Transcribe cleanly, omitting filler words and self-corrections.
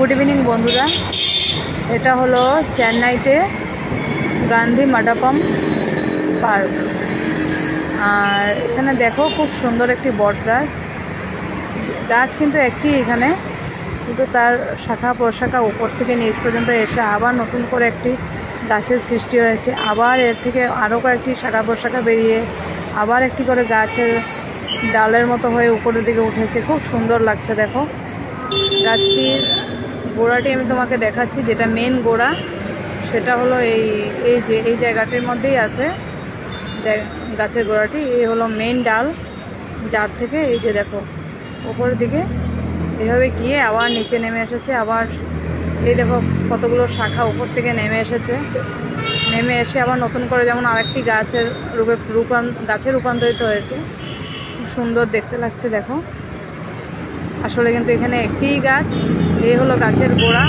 Good evening বন্ধুরা, এটা হলো চেন্নাইতে গান্ধী মাডাপম পার্ক। আর এখানে দেখো খুব সুন্দর একটি বট গাছ কিন্তু একটি এখানে, কিন্তু তার শাখা প্রশাখা উপর থেকে নিচ পর্যন্ত এসে আবার নতুন করে একটি গাছের সৃষ্টি হয়েছে। আবার এর থেকে আরও কয়েকটি শাখা প্রশাখা বেরিয়ে আবার একটি করে গাছের ডালের মতো হয়ে উপরের দিকে উঠেছে। খুব সুন্দর লাগছে। দেখো গাছটির গোড়াটি আমি তোমাকে দেখাচ্ছি, যেটা মেন গোড়া সেটা হলো এই জায়গাটির মধ্যেই আছে গাছের গোড়াটি। এই হলো মেন ডাল, যার থেকে এই যে দেখো উপরের দিকে এভাবে গিয়ে আবার নিচে নেমে এসেছে। আবার এই দেখো কতগুলো শাখা উপর থেকে নেমে এসে আবার নতুন করে যেমন আরেকটি গাছে রূপান্তরিত হয়েছে। খুব সুন্দর দেখতে লাগছে। দেখো আসলে কিন্তু এখানে একটিই গাছ, এই হলো গাছের গোড়া।